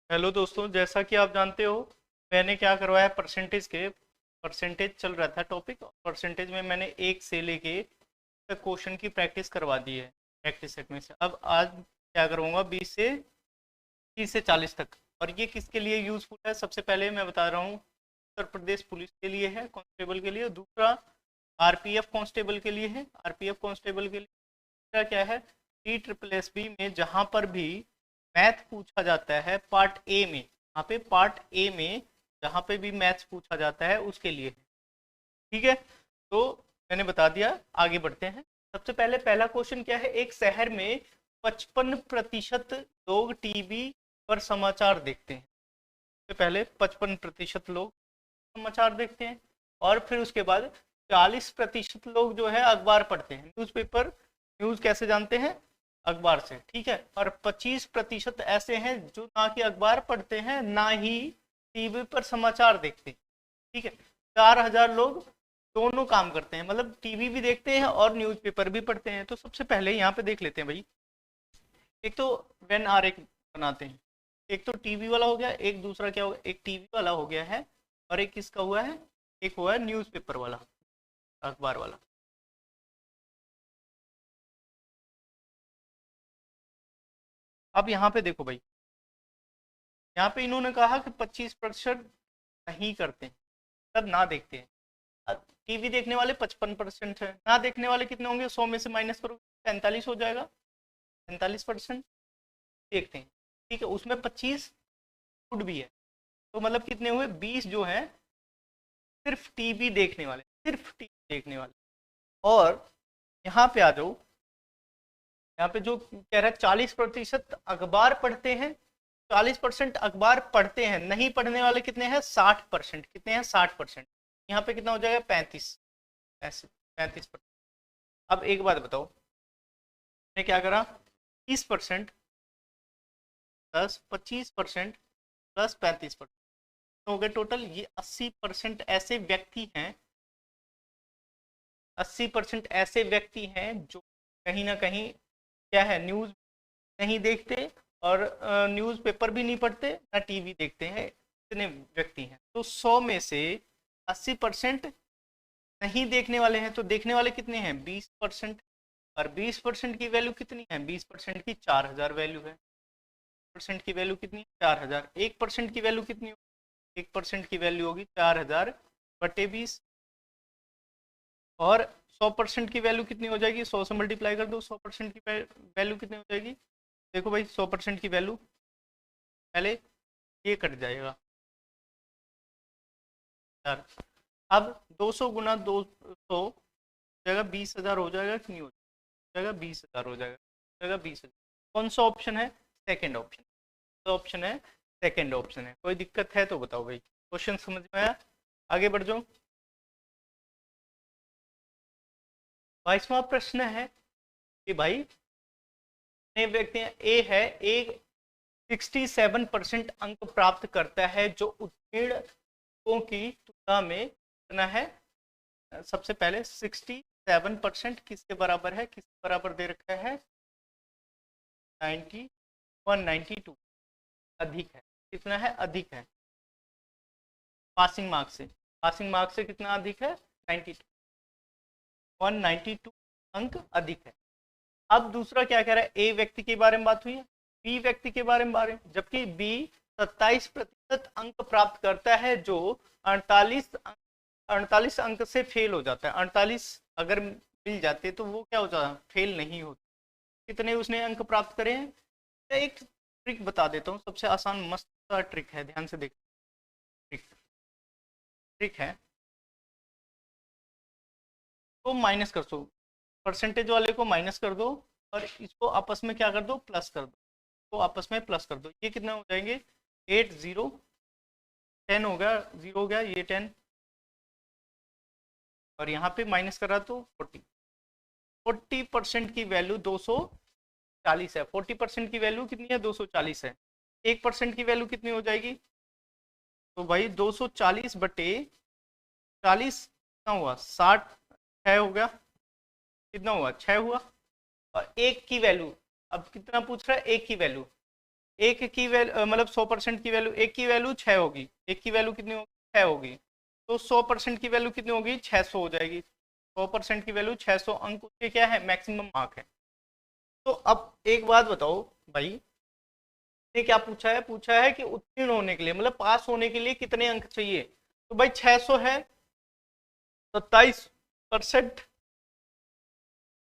Hello दोस्तों, जैसा कि आप जानते हो मैंने क्या करवाया परसेंटेज चल रहा था टॉपिक। परसेंटेज में मैंने 1 से लेके तक क्वेश्चन की प्रैक्टिस करवा दी है प्रैक्टिस सेट में से। अब आज क्या करवाऊंगा 20 से 30 से 40 तक। और ये किसके लिए यूजफुल है? सबसे पहले मैं बता रहा हूँ, उत्तर प्रदेश पुलिस के लिए है, कांस्टेबल के लिए। दूसरा आरपीएफ कांस्टेबल के लिए है। आरपीएफ कांस्टेबल के लिए तीसरा क्या है, टी ट्रिपल एस बी में जहां पर भी मैथ पूछा जाता है पार्ट ए में, यहाँ पे पार्ट ए में जहां पे भी मैथ्स पूछा जाता है उसके लिए। ठीक है, तो मैंने बता दिया, आगे बढ़ते हैं। सबसे पहले पहला क्वेश्चन क्या है, एक शहर में 55% लोग टीवी पर समाचार देखते हैं। सबसे पहले 55% लोग समाचार देखते हैं, और फिर उसके बाद 40% लोग जो है अखबार पढ़ते हैं, न्यूज़पेपर। न्यूज़ कैसे जानते हैं? अखबार से। ठीक है, और 25% ऐसे हैं जो ना कि अखबार पढ़ते हैं ना ही टीवी पर समाचार देखते हैं। ठीक है, 4000 लोग दोनों काम करते हैं, मतलब टीवी भी देखते हैं और न्यूज़पेपर भी पढ़ते हैं। तो सबसे पहले यहाँ पे देख लेते हैं भाई। एक तो वेन आरेख बनाते हैं। एक तो टीवी वाला हो गया, एक दूसरा क्या हो गया, एक टीवी वाला हो गया है और एक किसका हुआ है, एक हुआ है न्यूज़पेपर वाला, अखबार वाला। अब यहाँ पे देखो भाई, यहाँ पे इन्होंने कहा कि 25% नहीं करते हैं, तब ना देखते हैं। टीवी देखने वाले 55% है, ना देखने वाले कितने होंगे? 100 में से माइनस करो, 45 हो जाएगा। 45% देखते हैं। ठीक है, उसमें 25 छूट भी है, तो मतलब कितने हुए? 20 जो है सिर्फ टीवी देखने वाले, सिर्फ टीवी देखने वाले। और यहाँ पे आ जाओ, यहाँ पे जो कह रहा है 40% अखबार पढ़ते हैं। 40% अखबार पढ़ते हैं, नहीं पढ़ने वाले कितने हैं? 60%। कितने हैं? 60%। यहाँ पे कितना हो जाएगा? 35। ऐसे 35%। अब एक बात बताओ, मैंने क्या करा, 30% प्लस 25% प्लस 35% हो गए टोटल ये 80% ऐसे व्यक्ति हैं। 80% ऐसे व्यक्ति हैं जो कहीं ना कहीं क्या है, न्यूज़ नहीं देखते और न्यूज़पेपर भी नहीं पढ़ते, ना टीवी देखते हैं। इतने व्यक्ति हैं, तो 100 में से 80% नहीं देखने वाले हैं। तो देखने वाले कितने हैं? 20%। और 20% की वैल्यू कितनी है? 20% की 4000 वैल्यू है। परसेंट की वैल्यू कितनी है? 4000। 1% की वैल्यू कितनी होगी? 1% की वैल्यू होगी 4000 बटे 20। और 100% की वैल्यू कितनी हो जाएगी? 100 से मल्टीप्लाई कर दो, 100% की वैल्यू कितनी हो जाएगी? देखो भाई, 100% की वैल्यू पहले ये कट जाएगा यार। अब 200 गुना 200 जाएगा 20,000 हो जाएगा कि नहीं हो जाएगा? 20,000 हो जाएगा, हो जाएगा 20,000। कौन सा ऑप्शन है? Second option. तो ऑप्शन है, सेकेंड ऑप्शन है। कोई दिक्कत है तो बताओ भाई, क्वेश्चन समझ में आया? आगे बढ़ जाओ। 22वां प्रश्न है कि भाई व्यक्ति ए है, ए 67% अंक प्राप्त करता है, जो उत्तीर्णों की तुलना में कितना है? सबसे पहले 67% किसके बराबर है? किसके बराबर दे रखा है? 192 अधिक है। कितना है? अधिक है पासिंग मार्क्स से। पासिंग मार्क्स से कितना अधिक है? 92। 192 अंक अधिक है। अब दूसरा क्या कह रहा है, ए व्यक्ति के बारे में बात हुई है, बी व्यक्ति के बारे में जबकि बी 27% अंक प्राप्त करता है, जो 48 अंक से फेल हो जाता है। 48 अगर मिल जाते तो वो क्या हो जाता? फेल नहीं होता। कितने उसने अंक प्राप्त करे हैं? एक ट्रिक बता देता हूँ, सबसे आसान मस्त सा ट्रिक है, ध्यान से देख। ट्रिक ट्रिक है, तो माइनस कर दो, परसेंटेज वाले को माइनस कर दो और इसको आपस में क्या कर दो? प्लस कर दो। तो आपस में प्लस कर दो, ये कितना हो जाएंगे? 8 0 10 हो गया, 0 हो गया, ये 10 और यहाँ पे माइनस करा तो 40। 40% की वैल्यू 240 है। 40% की वैल्यू कितनी है? 240 है। 1% की वैल्यू कितनी हो जाएगी? तो भाई 240 बटे 40 कितना हुआ? 60 6 हो गया। कितना हुआ? 6 हुआ। और एक की वैल्यू, अब कितना पूछ रहा है? एक की वैल्यू, एक की वैल्यू मतलब 100% की वैल्यू, एक की वैल्यू 6 होगी, एक की वैल्यू कितनी होगी 6 होगी, तो 100% की वैल्यू कितनी होगी 600 हो जाएगी। 100% की वैल्यू 600 अंक उसके क्या है मैक्सिमम मार्क है। तो अब एक बात बताओ भाई, ये क्या पूछा है कि उत्तीर्ण होने के लिए मतलब पास होने के लिए कितने अंक चाहिए, तो भाई 600 है, 27%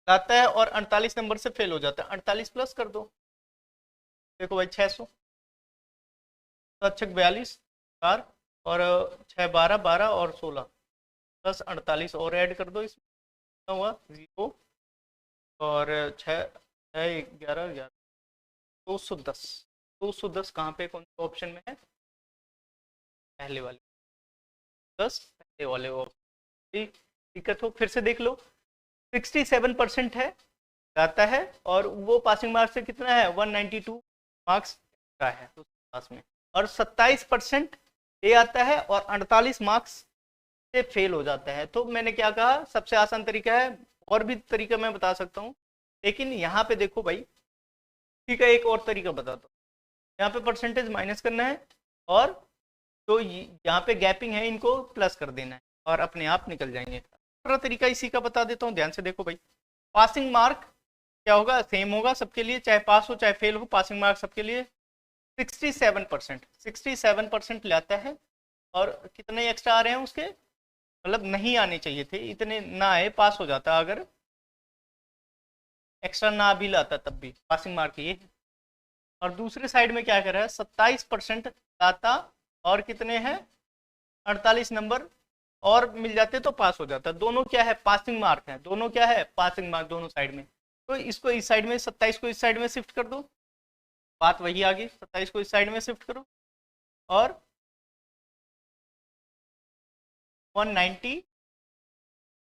लाता है और 48 नंबर से फेल हो जाता है, 48 प्लस कर दो। देखो भाई 600 छक 42 4 और 6 12 12 और 16 प्लस 48 और ऐड कर दो, इसमें कितना हुआ 0 और 6 6 11 11 210। 210 कहाँ पे कौन से ऑप्शन में है, पहले वाले 10 पहले वाले ऑप्शन। दिक्कत हो फिर से देख लो, 67% है आता है और वो पासिंग मार्क्स से कितना है 192 मार्क्स का है उस क्लास में, और 27% ये आता है और 48 मार्क्स से फेल हो जाता है। तो मैंने क्या कहा सबसे आसान तरीका है, और भी तरीका मैं बता सकता हूँ, लेकिन यहाँ पे देखो भाई ठीक है एक और तरीका बताता हूँ। यहाँ पे परसेंटेज माइनस करना है और तो यहाँ पे गैपिंग है इनको प्लस कर देना है और अपने आप निकल जाएंगे। दूसरा तरीका इसी का बता देता हूँ, ध्यान से देखो भाई। पासिंग मार्क क्या होगा, सेम होगा सबके लिए, चाहे पास हो चाहे फेल हो, पासिंग मार्क सबके लिए 67%। 67% लाता है और कितने एक्स्ट्रा आ रहे हैं उसके, मतलब नहीं आने चाहिए थे इतने, ना आए पास हो जाता, अगर एक्स्ट्रा ना भी लाता तब भी पासिंग मार्क ये है। और दूसरे साइड में क्या कर रहा है 27% लाता और कितने हैं 48 नंबर और मिल जाते तो पास हो जाता। दोनों क्या है पासिंग मार्क है, दोनों क्या है पासिंग मार्क दोनों साइड में। तो इसको इस साइड में 27 को इस साइड में शिफ्ट कर दो, बात वही आ गई, 27 को इस साइड में शिफ्ट करो और 190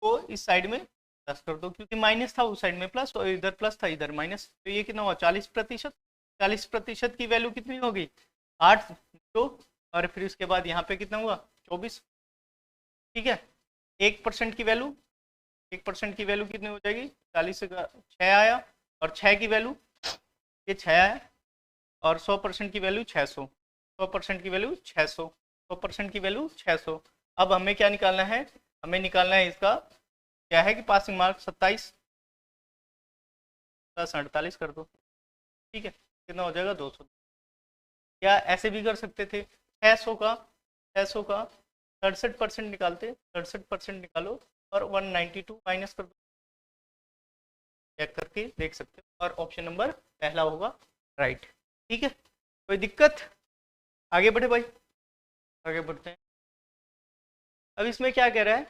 को इस साइड में प्लस कर दो, क्योंकि माइनस था उस साइड में प्लस और इधर प्लस था इधर माइनस, तो ये कितना हुआ 40%। 40% की वैल्यू कितनी होगी 8 तो, और फिर उसके बाद यहाँ पे कितना हुआ 24। ठीक है 1% की वैल्यू, 1% की वैल्यू कितनी हो जाएगी 40 का 6 आया, और 6 की वैल्यू ये 6 आया, और 100% की वैल्यू 600, 100% की वैल्यू 600, 100% की वैल्यू 600। अब हमें क्या निकालना है, हमें निकालना है इसका क्या है कि पासिंग मार्क 27 प्लस 48 कर दो। ठीक है कितना हो जाएगा 200। या ऐसे भी कर सकते थे 600 का 67% निकालते, 67% निकालो और 192 माइनस कर दो, चेक करके देख सकते हो, और ऑप्शन नंबर पहला होगा राइट। ठीक है कोई दिक्कत, आगे बढ़े भाई, आगे बढ़ते हैं। अब इसमें क्या कह रहा है,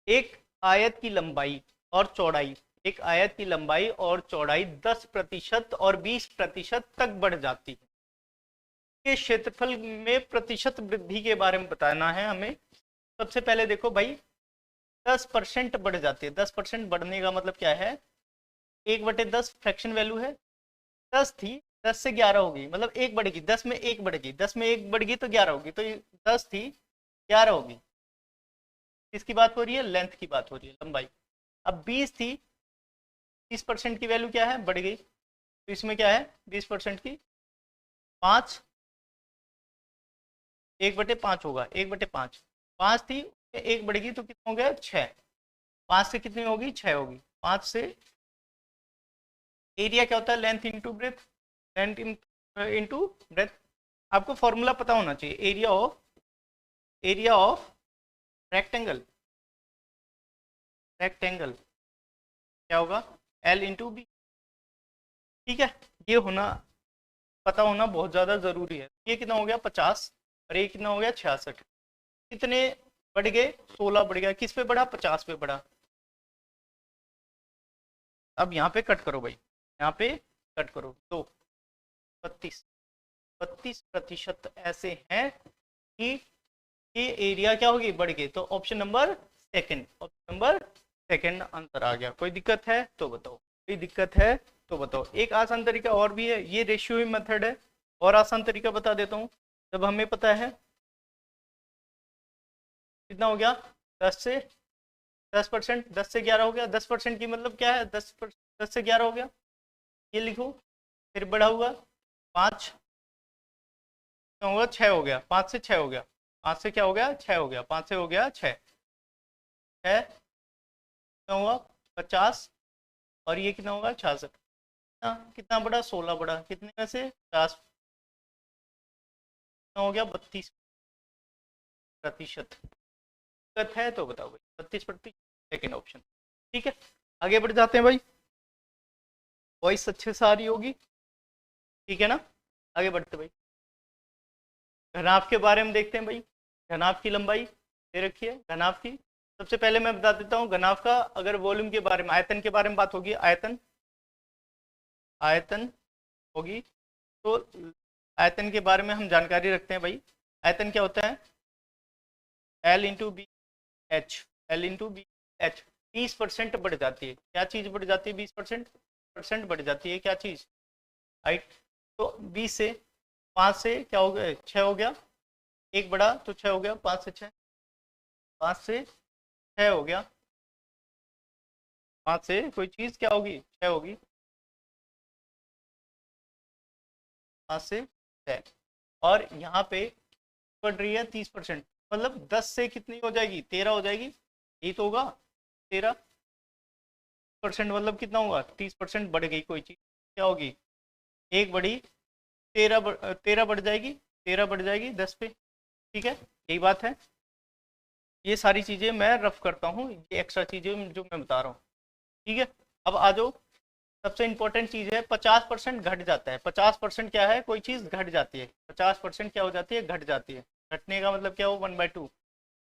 एक आयत की लंबाई और चौड़ाई, एक आयत की लंबाई और चौड़ाई 10% और 20% तक बढ़ जाती है, के क्षेत्रफल में प्रतिशत वृद्धि के बारे में बताना है हमें। सबसे पहले देखो भाई 10% बढ़ जाती है, 10% बढ़ने का मतलब क्या है, 1/10 फ्रैक्शन वैल्यू है, 10 थी 10 से 11 होगी, मतलब एक बढ़ेगी, 10 में एक बढ़ेगी, 10 में एक बढ़ गई तो 11 होगी, तो 10 थी 11 होगी। किसकी बात हो रही है, लेंथ की बात हो रही है, लंबाई। अब 20 थी, 30% की वैल्यू क्या है बढ़ गई, तो इसमें क्या है 20% की 5, 1/5 होगा, 1/5, 5 थी एक बढ़ेगी तो कितना हो गया 6, 5 से कितनी होगी 6 होगी, 5 से एरिया क्या होता है length into breadth, length into breadth. आपको फॉर्मूला पता होना चाहिए, एरिया ऑफ रेक्टेंगल, रेक्टेंगल क्या होगा L इंटू बी। ठीक है ये होना पता होना बहुत ज़्यादा ज़रूरी है। ये कितना हो गया 50 और ये कितना हो गया 66, कितने बढ़ गए 16 बढ़ गया, किस पे बढ़ा 50 पे बढ़ा। अब यहाँ पे कट करो भाई, यहाँ पे कट करो, तो 32% ऐसे हैं कि ये एरिया क्या होगी बढ़ गई, तो option number second, option number second answer आ गया। कोई दिक्कत है तो बताओ, कोई दिक्कत है तो बताओ। एक आसान तरीका और भी है, ये रेशियो ही मेथड है, और आसान तरीका बता देता हूँ। जब हमें पता है कितना हो गया 10 से 10%, 10 से 11 हो गया, 10% की मतलब क्या है 10 से 11 हो गया, ये लिखो, फिर बढ़ा हुआ 5 होगा 6 हो गया, 5 से 6 हो गया, 5 से क्या हो गया 6 हो गया, 5 से हो गया 6, 6 होगा 50 और ये कितना होगा 66। कितना बड़ा 16 बड़ा, कितने में से 50 हो गया 32%। दिक्कत है तो बताओ भाई, 32%, सेकेंड ऑप्शन। ठीक है आगे बढ़ जाते हैं भाई, वॉइस अच्छे से आ रही होगी, ठीक है ना। आगे बढ़ते भाई, घनाभ के बारे में देखते हैं भाई। घनाभ की लंबाई दे रखी है, घनाभ की सबसे पहले मैं बता देता हूँ घनाभ का, अगर वॉल्यूम के बारे में, आयतन के बारे में बात होगी, आयतन आयतन होगी तो आयतन के बारे में हम जानकारी रखते हैं भाई। आयतन क्या होता है, L into B H, L into B H. 20% बढ़ जाती है, क्या चीज बढ़ जाती है, 20% बढ़ जाती है, क्या चीज, हाइट। तो 20 से 5 से क्या हो गया 6 हो गया, एक बढ़ा तो 6 हो गया, 5 से 6, 5 से 6 हो गया, 5 से कोई चीज क्या होगी 6 होगी, 5 से 6। और यहाँ पे बढ़ रही है 30%, मतलब 10 से कितनी हो जाएगी 13 हो जाएगी, यही तो होगा 13%, मतलब कितना होगा 30% बढ़ गई कोई चीज, क्या होगी एक बढ़ी 13 बढ़ जाएगी, 13 बढ़ जाएगी 10 पे, ठीक है यही बात है। ये सारी चीजें मैं रफ करता हूँ, ये एक्स्ट्रा चीजें जो मैं बता रहा हूँ, ठीक है। अब आ जाओ, सबसे इंपॉर्टेंट चीज है 50% घट जाता है। 50% क्या है, कोई चीज घट जाती है, 50% क्या हो जाती है घट जाती है। घटने का मतलब क्या हो 1/2,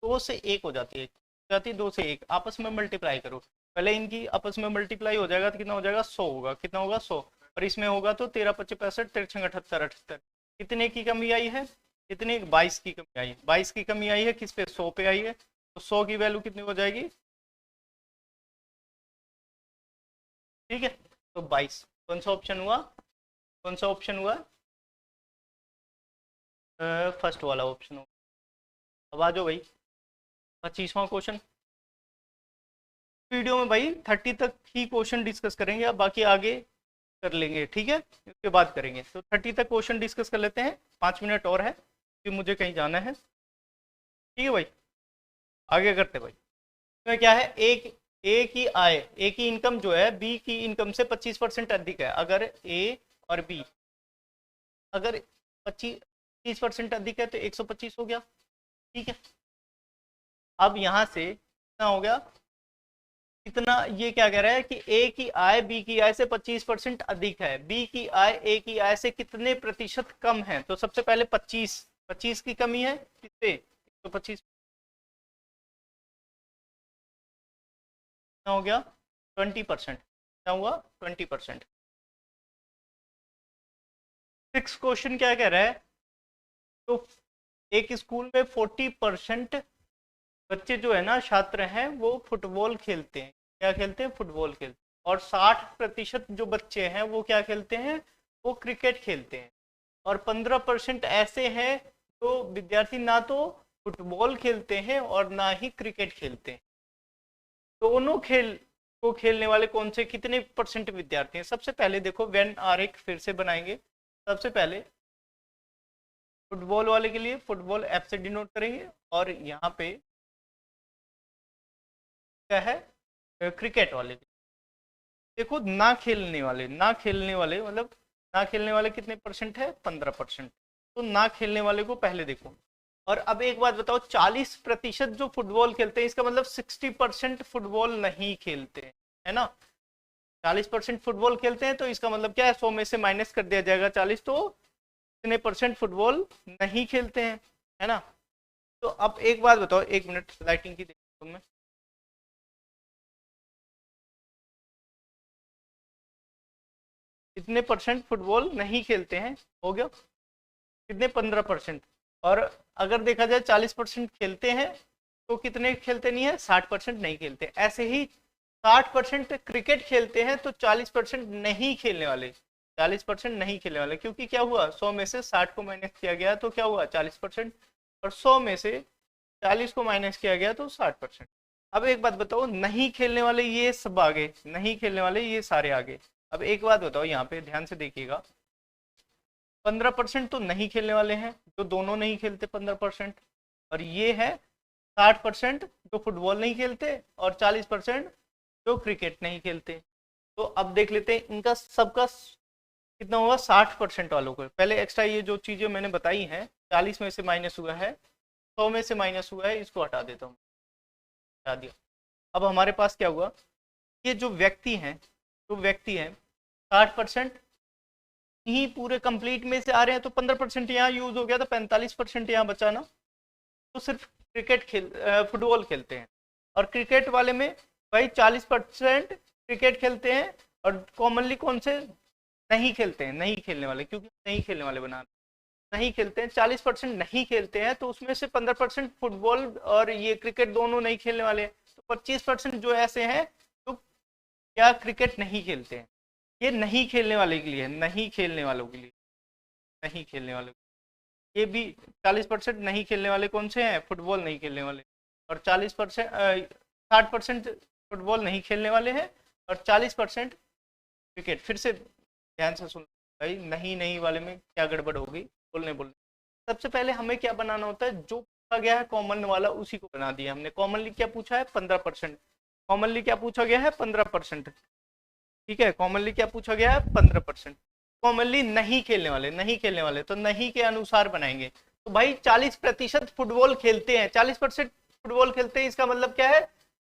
2 से 1 हो जाती है, जाती है 2 से 1, आपस में मल्टीप्लाई करो, पहले इनकी आपस में मल्टीप्लाई हो जाएगा तो कितना हो जाएगा 100 होगा, कितना होगा 100, और इसमें होगा तो 13 25 65 13 78 78, कितने की कमी आई है, कितने 22 की कमी आई है, 22 की कमी आई है किस पे 100 पे आई है, तो 100 की वैल्यू कितनी हो जाएगी, ठीक है तो 22। कौन सा ऑप्शन हुआ, कौन सा ऑप्शन हुआ, फर्स्ट वाला ऑप्शन हुआ। अब आ जाओ भाई 25वां क्वेश्चन। वीडियो में भाई 30 तक ही क्वेश्चन डिस्कस करेंगे, अब बाकी आगे कर लेंगे, ठीक है उसके बाद करेंगे। तो 30 तक क्वेश्चन डिस्कस कर लेते हैं, 5 मिनट और है फिर मुझे कहीं जाना है, ठीक है भाई आगे करते भाई। इसमें क्या है, ए की आय, ए की इनकम जो है बी की इनकम से 25% अधिक है। अगर ए और बी अगर 25% अधिक है तो 125 हो गया, ठीक है। अब यहां से कितना हो गया, कितना, ये क्या कह रहा है कि ए की आय बी की आय से 25% अधिक है, बी की आय ए की आय से कितने प्रतिशत कम है। तो सबसे पहले 25 की कमी है किससे, तो 25 हो गया 20%, क्या हुआ 20%। 6 क्वेश्चन क्या कह रहा है, तो एक स्कूल में 40% बच्चे जो है ना छात्र हैं वो फुटबॉल खेलते हैं, क्या खेलते हैं फुटबॉल खेलते हैं, और 60% जो बच्चे हैं वो क्या खेलते हैं, वो क्रिकेट खेलते हैं, और 15% ऐसे हैं जो विद्यार्थी ना तो फुटबॉल खेलते हैं और ना ही क्रिकेट खेलते हैं। दोनों खेल को खेलने वाले कौन से कितने परसेंट विद्यार्थी हैं। सबसे पहले देखो वेन आरेख फिर से बनाएंगे, सबसे पहले फुटबॉल वाले के लिए फुटबॉल एफ से डिनोट करेंगे, और यहाँ पे क्या है क्रिकेट वाले। देखो ना खेलने वाले, ना खेलने वाले मतलब ना खेलने वाले कितने परसेंट है 15%, तो ना खेलने वाले को पहले देखो। और अब एक बात बताओ, 40% जो फुटबॉल खेलते हैं इसका मतलब 60% फुटबॉल नहीं खेलते हैं, है ना। 40% फुटबॉल खेलते हैं तो इसका मतलब क्या है 100 में से माइनस कर दिया जाएगा 40, तो कितने परसेंट फुटबॉल नहीं खेलते हैं, है ना। तो अब एक बात बताओ, 1 मिनट लाइटिंग की देखो मैं, कितने परसेंट फुटबॉल नहीं खेलते हैं, हो गया कितने 15%। और अगर देखा जाए 40% खेलते हैं तो कितने खेलते नहीं है 60% नहीं खेलते। ऐसे ही 60% क्रिकेट खेलते हैं तो 40% नहीं खेलने वाले, 40% नहीं खेलने वाले, क्योंकि क्या हुआ 100 में से 60 को माइनस किया गया तो क्या हुआ 40%, और 100 में से 40 को माइनस किया गया तो 60%। अब एक बात बताओ, नहीं खेलने वाले ये सब आगे, नहीं खेलने वाले ये सारे आगे। अब एक बात बताओ यहाँ पे ध्यान से देखिएगा, 15% तो नहीं खेलने वाले हैं, जो दोनों नहीं खेलते 15%, और ये है 60% जो फुटबॉल नहीं खेलते और 40% जो क्रिकेट नहीं खेलते। तो अब देख लेते हैं इनका सबका कितना होगा 60% वालों को। पहले एक्स्ट्रा ये जो चीजें मैंने बताई हैं, 40 में से माइनस हुआ है, 100 में से माइनस हुआ है, इसको हटा देता हूँ, हटा दिया। अब हमारे पास क्या हुआ, ये जो व्यक्ति हैं, 60% ही पूरे कंप्लीट में से आ रहे हैं, तो 15% यहाँ यूज हो गया, तो 45% यहाँ बचा ना। तो सिर्फ फुटबॉल खेलते हैं, और क्रिकेट वाले में भाई 40% क्रिकेट खेलते हैं, और कॉमनली कौन से नहीं खेलते हैं, नहीं खेलने वाले, क्योंकि नहीं खेलने वाले बना नहीं खेलते हैं, 40% नहीं खेलते हैं, तो उसमें से 15% फुटबॉल और ये क्रिकेट दोनों नहीं खेलने वाले हैं, तो 25% जो ऐसे हैं तो क्या क्रिकेट नहीं खेलते हैं। ये नहीं खेलने वाले के लिए, नहीं खेलने वालों के लिए, नहीं खेलने वालों, ये भी 40% नहीं खेलने वाले कौन से हैं, फुटबॉल नहीं खेलने वाले, और 60% फुटबॉल नहीं खेलने वाले हैं, और 40% क्रिकेट। फिर से ध्यान से सुन भाई, नहीं नहीं वाले में क्या गड़बड़ होगी, बोलने सबसे पहले हमें क्या बनाना होता है, जो पूछा गया है कॉमन वाला उसी को बना दिया हमने। कॉमनली क्या पूछा है 15%, कॉमनली क्या पूछा गया है 15%, ठीक है, कॉमनली क्या पूछा गया है 15%। कॉमनली नहीं खेलने वाले, नहीं खेलने वाले तो नहीं के अनुसार बनाएंगे। तो भाई 40% फुटबॉल खेलते हैं, 40% फुटबॉल खेलते हैं, इसका मतलब क्या है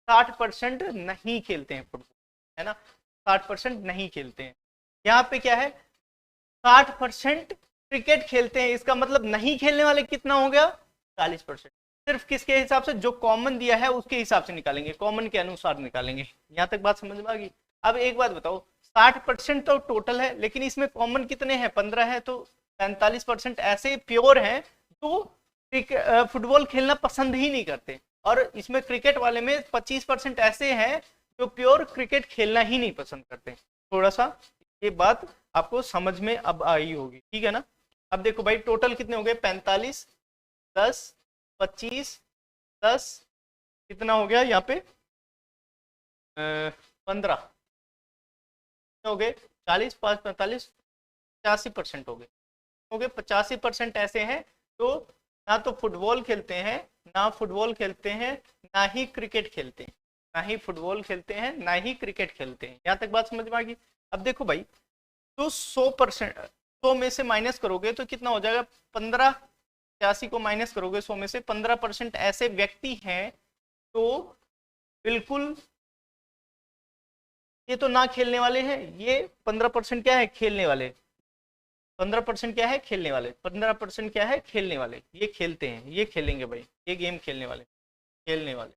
60% नहीं खेलते हैं फुटबॉल, है ना, 60% नहीं खेलते हैं। यहाँ पे क्या है 60% क्रिकेट खेलते हैं, इसका मतलब नहीं खेलने वाले कितना हो गया 40%। सिर्फ किसके हिसाब से, जो कॉमन दिया है उसके हिसाब से निकालेंगे, कॉमन के अनुसार निकालेंगे। यहाँ तक बात समझ में आ गई। अब एक बात बताओ, 60% तो टोटल है, लेकिन इसमें कॉमन कितने हैं 15 है, तो 45% ऐसे प्योर हैं जो फुटबॉल खेलना पसंद ही नहीं करते, और इसमें क्रिकेट वाले में 25% ऐसे हैं जो प्योर क्रिकेट खेलना ही नहीं पसंद करते। थोड़ा सा ये बात आपको समझ में अब आई होगी, ठीक है ना। अब देखो भाई टोटल कितने हो गए 45, 10, 25, 10, कितना हो गया यहाँ पे 15 हो गए, 40, 5, 45, 85% हो गए 85% ऐसे हैं तो ना तो फुटबॉल खेलते हैं, ना फुटबॉल खेलते हैं, ना ही क्रिकेट खेलते हैं, ना ही फुटबॉल खेलते हैं, ना ही क्रिकेट खेलते हैं। यहाँ तक बात समझ में आ गई। अब देखो भाई, तो 100% में से माइनस करोगे तो कितना हो जाएगा 15, 85 को माइनस करोगे 100 में से, 15% ऐसे व्यक्ति हैं तो बिल्कुल ये तो ना खेलने वाले हैं, ये 15% क्या है खेलने वाले, 15% क्या है खेलने वाले, 15% क्या है खेलने वाले, ये खेलते हैं, ये खेलेंगे भाई, ये गेम खेलने वाले, खेलने वाले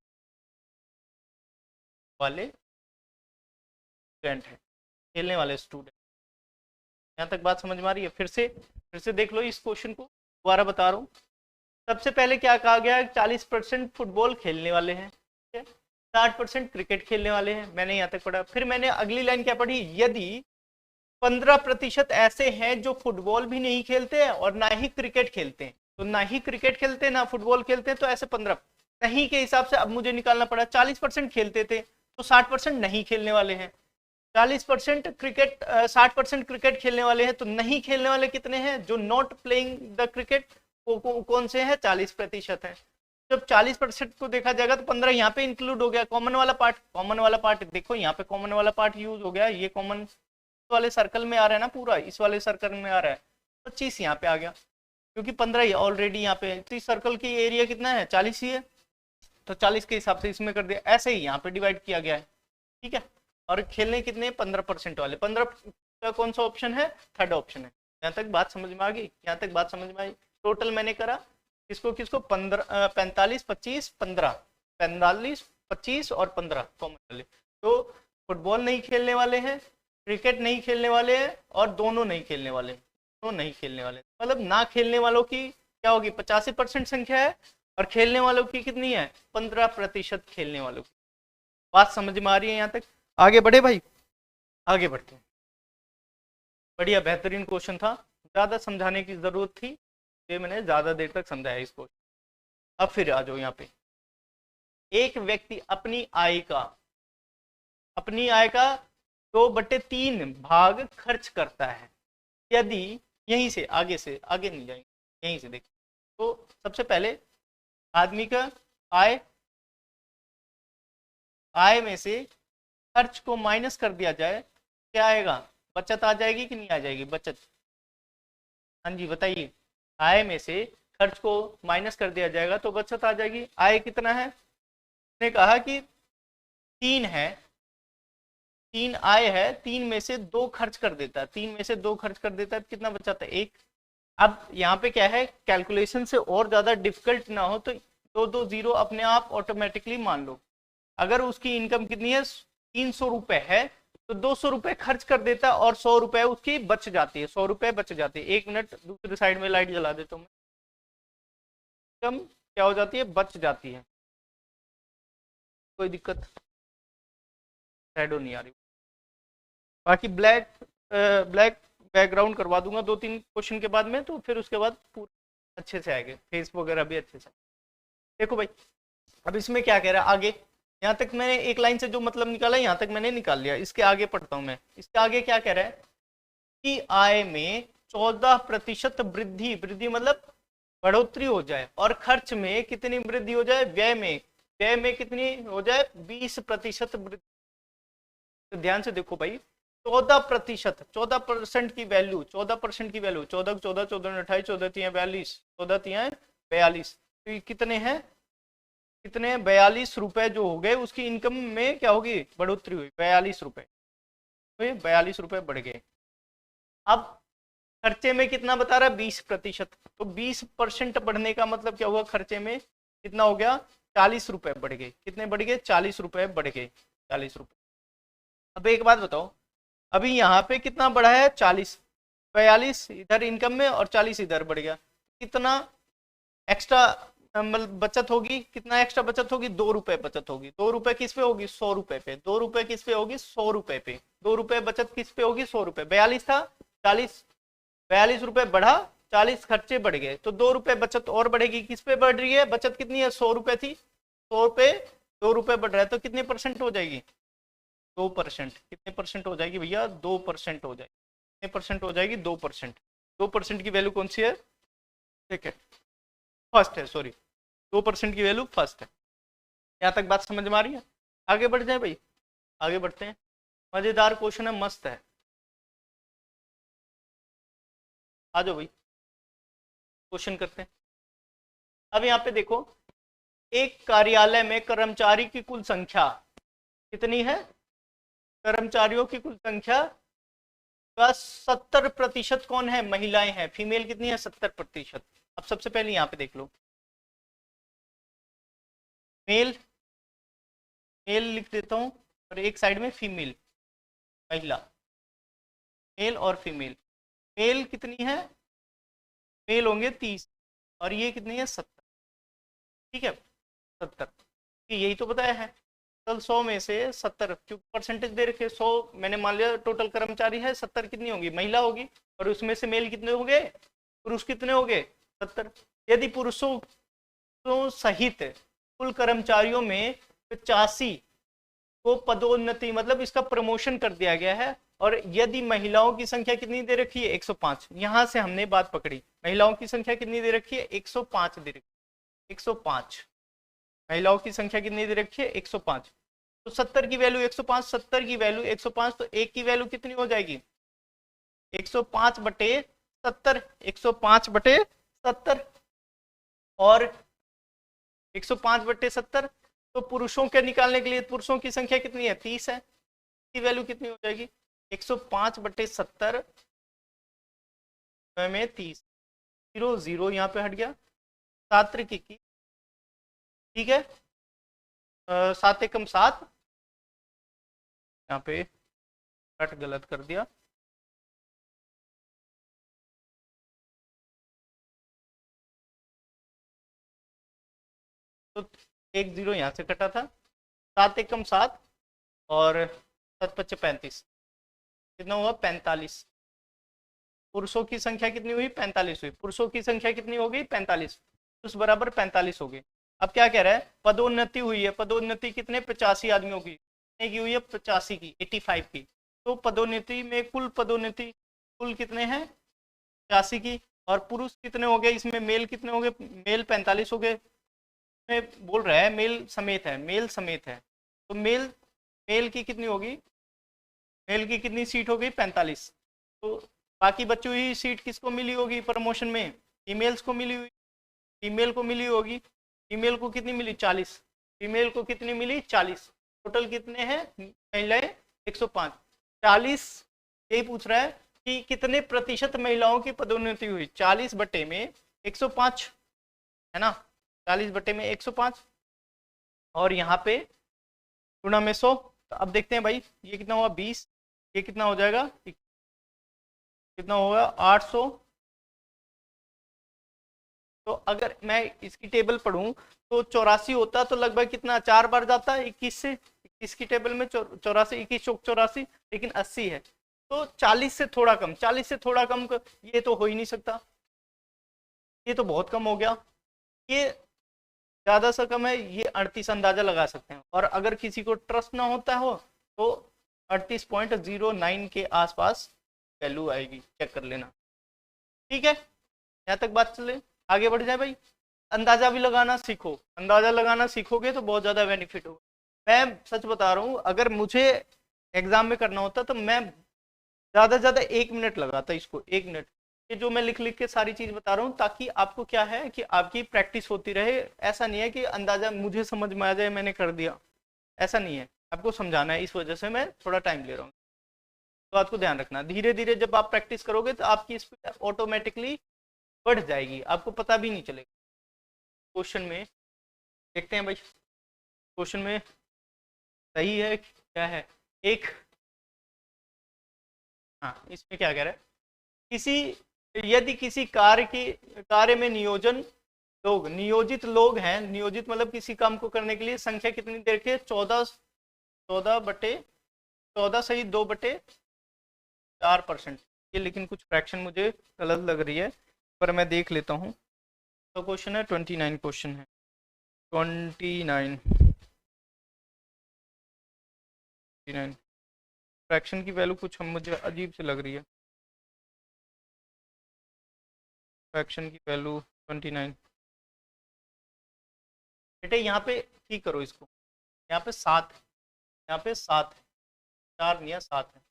स्टूडेंट है, खेलने वाले स्टूडेंट। यहाँ तक बात समझ में आ रही है। फिर से देख लो इस क्वेश्चन को, दोबारा बता रहा हूँ। सबसे पहले क्या कहा गया, 40% फुटबॉल खेलने वाले हैं, 60% क्रिकेट खेलने वाले हैं, मैंने यहाँ तक पढ़ा। फिर मैंने अगली लाइन क्या पढ़ी, यदि 15% ऐसे हैं जो फुटबॉल भी नहीं खेलते हैं और ना ही क्रिकेट खेलते हैं, तो ना ही क्रिकेट खेलते हैं ना फुटबॉल खेलते हैं, तो ऐसे 15 नहीं के हिसाब से अब मुझे निकालना पड़ा। 40% खेलते थे तो 60% नहीं खेलने वाले हैं, 40% क्रिकेट 60% क्रिकेट खेलने वाले हैं, तो नहीं खेलने वाले कितने हैं, जो नॉट प्लेइंग द क्रिकेट कौन से हैं 40% है। जब 40% को देखा जाएगा तो 15 यहाँ पे इंक्लूड हो गया, कॉमन वाला पार्ट देखो यहाँ पे कॉमन वाला पार्ट यूज हो गया, ये कॉमन वाले सर्कल में आ रहा है ना, पूरा इस वाले सर्कल में आ रहा है, 25 यहाँ पे आ गया क्योंकि 15 ऑलरेडी यहाँ पे है। तो इस सर्कल की एरिया कितना है 40 ही है, तो 40 के हिसाब से इसमें कर दिया, ऐसे ही यहाँ पे डिवाइड किया गया है, ठीक है। और खेलने कितने 15% वाले, 15 का कौन सा ऑप्शन है, थर्ड ऑप्शन है। यहाँ तक बात समझ में आ गई, यहाँ तक बात समझ में आई। टोटल मैंने करा किसको 45, 25, 15, 45, 25 और 15 कॉमन वाले। तो फुटबॉल नहीं खेलने वाले हैं, क्रिकेट नहीं खेलने वाले हैं, और दोनों नहीं खेलने वाले, दोनों नहीं खेलने वाले, मतलब ना खेलने वालों की क्या होगी 85% संख्या है, और खेलने वालों की कितनी है 15% खेलने वालों की। बात समझ में आ रही है यहाँ तक। आगे बढ़े भाई, आगे बढ़ते हैं। बढ़िया बेहतरीन क्वेश्चन था, ज्यादा समझाने की जरूरत थी, ये मैंने ज्यादा देर तक समझाया इसको। अब फिर आ जाओ यहाँ पे, एक व्यक्ति अपनी आय का 2/3 भाग खर्च करता है, यदि यहीं से आगे नहीं जाएंगे, यहीं से देखिए। तो सबसे पहले आदमी का आय, आय में से खर्च को माइनस कर दिया जाए, क्या आएगा? बचत आ जाएगी कि नहीं आ जाएगी? बचत। हाँ जी बताइए। आय में से खर्च को माइनस कर दिया जाएगा तो बचत आ जाएगी। आय कितना है? ने कहा कि 3 है, 3 आय है, 3 में से 2 खर्च कर देता है, 3 में से 2 खर्च कर देता है, कितना बचाता है? 1। अब यहाँ पे क्या है, कैलकुलेशन से और ज्यादा डिफिकल्ट ना हो तो 2 0 अपने आप ऑटोमेटिकली मान लो। अगर उसकी इनकम कितनी है, 300 रुपए है, तो 200 रुपए खर्च कर देता है और 100 रुपए उसकी बच जाती है, 100 रुपए बच जाती है। 1 मिनट दूसरी साइड में लाइट जला देता हूँ मैं। इनकम क्या हो जाती है? बच जाती है। कोई दिक्कत? शैडो नहीं आ रही। बाकी ब्लैक ब्लैक बैकग्राउंड करवा दूंगा 2 3 क्वेश्चन के बाद में, तो फिर उसके बाद पूरा अच्छे से आएंगे, फेस वगैरह भी अच्छे से। देखो भाई, अब इसमें क्या कह रहा है आगे, यहाँ तक मैंने एक लाइन से जो मतलब निकाला यहाँ तक मैंने निकाल लिया। इसके आगे पढ़ता हूँ मैं। इसके आगे क्या कह रहा है कि आय में 14% वृद्धि, वृद्धि मतलब बढ़ोतरी हो जाए, और खर्च में कितनी वृद्धि हो जाए? व्यय में, व्यय में कितनी हो जाए? 20% वृद्धि। तो ध्यान से देखो भाई, 14%, 14% की वैल्यू, 14% की वैल्यू, 14 14 14 28 14 3 42, 14 3 42, तो ये कितने हैं? कितने? 42 रुपए जो हो गए, उसकी इनकम में क्या होगी? बढ़ोतरी हुई, 42 रुपए, तो 42 रुपए बढ़ गए। अब खर्चे में कितना बता रहा है? 20%, तो 20% बढ़ने का मतलब क्या हुआ? खर्चे में कितना हो गया? 40 रुपए बढ़ गए। कितने बढ़ गए? 40 रुपए बढ़ गए, 40 रुपए। अब एक बात बताओ, अभी यहाँ पे कितना बढ़ा है? 40, 42 इधर इनकम में और 40 इधर बढ़ गया, कितना एक्स्ट्रा मतलब बचत होगी? कितना एक्स्ट्रा बचत होगी? 2 रुपए बचत होगी। 2 रुपए किस पे होगी? 100 रुपए पे। 2 रुपए किस पे होगी? 100 रुपए पे। 2 रुपए बचत किस पे होगी? 100 रुपए। 42 था, 40, 42 रुपए बढ़ा, 40 खर्चे बढ़ गए, तो 2 रुपए बचत और बढ़ेगी। किस पे बढ़ रही है बचत? कितनी है? 100 रुपए थी, 100 पे 2 रुपए बढ़ रहा है, तो कितने परसेंट हो जाएगी? 2%। कितने परसेंट हो जाएगी भैया? 2% हो जाएगी। कितने परसेंट हो जाएगी? 2%। 2% की वैल्यू कौन सी है? ठीक है, फर्स्ट है, सॉरी, 2% की वैल्यू फर्स्ट है। यहाँ तक बात समझ में आ रही है? आगे बढ़ जाए भाई, आगे बढ़ते हैं। मजेदार क्वेश्चन है, मस्त है, आ जाओ भाई क्वेश्चन करते हैं। अब यहाँ पे देखो, एक कार्यालय में कर्मचारी की कुल संख्या कितनी है? कर्मचारियों की कुल संख्या का 70% कौन है? महिलाएं हैं। फीमेल कितनी है? 70%। अब सबसे पहले यहाँ पे देख लो, मेल, मेल लिख देता हूँ और एक साइड में फीमेल, महिला, मेल और फीमेल। मेल कितनी है? मेल होंगे 30 और ये कितनी है? 70। ठीक है, 70, यही तो बताया है। चल 100 में से 70, क्योंकि परसेंटेज दे रखे 100, मैंने मान लिया टोटल कर्मचारी है, 70 कितनी होगी? महिला होगी, और उसमें से मेल कितने हो गए? पुरुष कितने हो गए? 70। यदि पुरुषों सहित कुल कर्मचारियों में 85 को पदोन्नति मतलब इसका प्रमोशन कर दिया गया है, और यदि महिलाओं की संख्या कितनी दे रखी है? 105। यहां से हमने बात पकड़ी, महिलाओं की संख्या कितनी दे रखी है? 105 दे रखी है, 105 महिलाओं की संख्या कितनी दे रखी है? 105। तो 70 की वैल्यू 105, 70 की वैल्यू 105, तो एक की वैल्यू कितनी हो जाएगी? 105/70, 105/70, और 105/70। तो पुरुषों के निकालने के लिए, पुरुषों की संख्या कितनी है? 30 है, की वैल्यू कितनी हो जाएगी? 105/70 में 30, 0 0 यहाँ पे हट गया, 7 की, ठीक है, 7 एकम 7, यहाँ पे कट गलत कर दिया, तो 1 0 यहाँ से कटा था, 7 एकम 7 और 7 5 35, कितना हुआ? 45। पुरुषों की संख्या कितनी हुई? 45 हुई। पुरुषों की संख्या कितनी हो गई? 45, पुरुष बराबर 45 हो गए। अब क्या कह रहा है? पदोन्नति हुई है, पदोन्नति कितने? 85 आदमियों की, कितने की हुई है? 85 की, 85 की। तो पदोन्नति में कुल पदोन्नति कुल कितने हैं? 85 की, और पुरुष कितने हो गए इसमें, मेल कितने हो गए, मेल 45 हो गए। में बोल रहा है मेल समेत है, मेल समेत है, तो मेल मेल की कितनी होगी, मेल की कितनी सीट हो गई 45। तो बाकी बची हुई सीट किसको मिली होगी प्रमोशन में, फीमेल्स को मिली हुई, फीमेल को मिली होगी, फीमेल को कितनी मिली 40, फीमेल को कितनी मिली 40, टोटल कितने हैं महिलाएं 105। 40 यही पूछ रहा है कि कितने प्रतिशत महिलाओं की पदोन्नति हुई, 40 बटे में 105 है ना, 40 बटे में 105 और यहाँ पे गुणा में 100। तो अब देखते हैं भाई ये कितना हुआ 20, ये कितना हो जाएगा, कितना होगा 800। तो अगर मैं इसकी टेबल पढ़ूं तो 84 होता तो लगभग कितना 4 बार जाता है 21 से, 21 की टेबल में 84, 21 चौक 84, लेकिन 80 है तो 40 से थोड़ा कम, 40 से थोड़ा कम ये तो हो ही नहीं सकता, ये तो बहुत कम हो गया, ये ज्यादा से कम है, ये 38 अंदाजा लगा सकते हैं। और अगर किसी को ट्रस्ट ना होता हो तो 38.09 के आसपास वैल्यू आएगी, चेक कर लेना। ठीक है, यहाँ तक बात चले, आगे बढ़ जाए भाई। अंदाजा भी लगाना सीखो, अंदाजा लगाना सीखोगे तो बहुत ज्यादा बेनिफिट होगा। मैं सच बता रहा हूँ, अगर मुझे एग्जाम में करना होता तो मैं ज्यादा से ज्यादा 1 मिनट लगाता इसको, 1 मिनट। ये जो मैं लिख लिख के सारी चीज बता रहा हूँ ताकि आपको क्या है कि आपकी प्रैक्टिस होती रहे। ऐसा नहीं है कि अंदाजा मुझे समझ में आ जाए मैंने कर दिया, ऐसा नहीं है, आपको समझाना है, इस वजह से मैं थोड़ा टाइम ले रहा हूँ। तो आपको ध्यान रखना, धीरे धीरे जब आप प्रैक्टिस करोगे तो आपकी स्पीड ऑटोमेटिकली बढ़ जाएगी, आपको पता भी नहीं चलेगा। क्वेश्चन में देखते हैं भाई, क्वेश्चन में सही है क्या है एक, हाँ इसमें क्या कह रहा है, यदि किसी कार्य में नियोजित लोग हैं, नियोजित मतलब किसी काम को करने के लिए संख्या कितनी देर के 14 सही 2/4%। ये लेकिन कुछ फ्रैक्शन मुझे गलत लग रही है पर मैं देख लेता हूँ। तो क्वेश्चन है 29, क्वेश्चन है 29 फ्रैक्शन की वैल्यू कुछ मुझे अजीब से लग रही है, फ्रैक्शन की वैल्यू 29। बेटे यहाँ पे ठीक करो इसको, यहाँ पे 7, यहाँ पे 7 है, 4 नहीं है 7 है,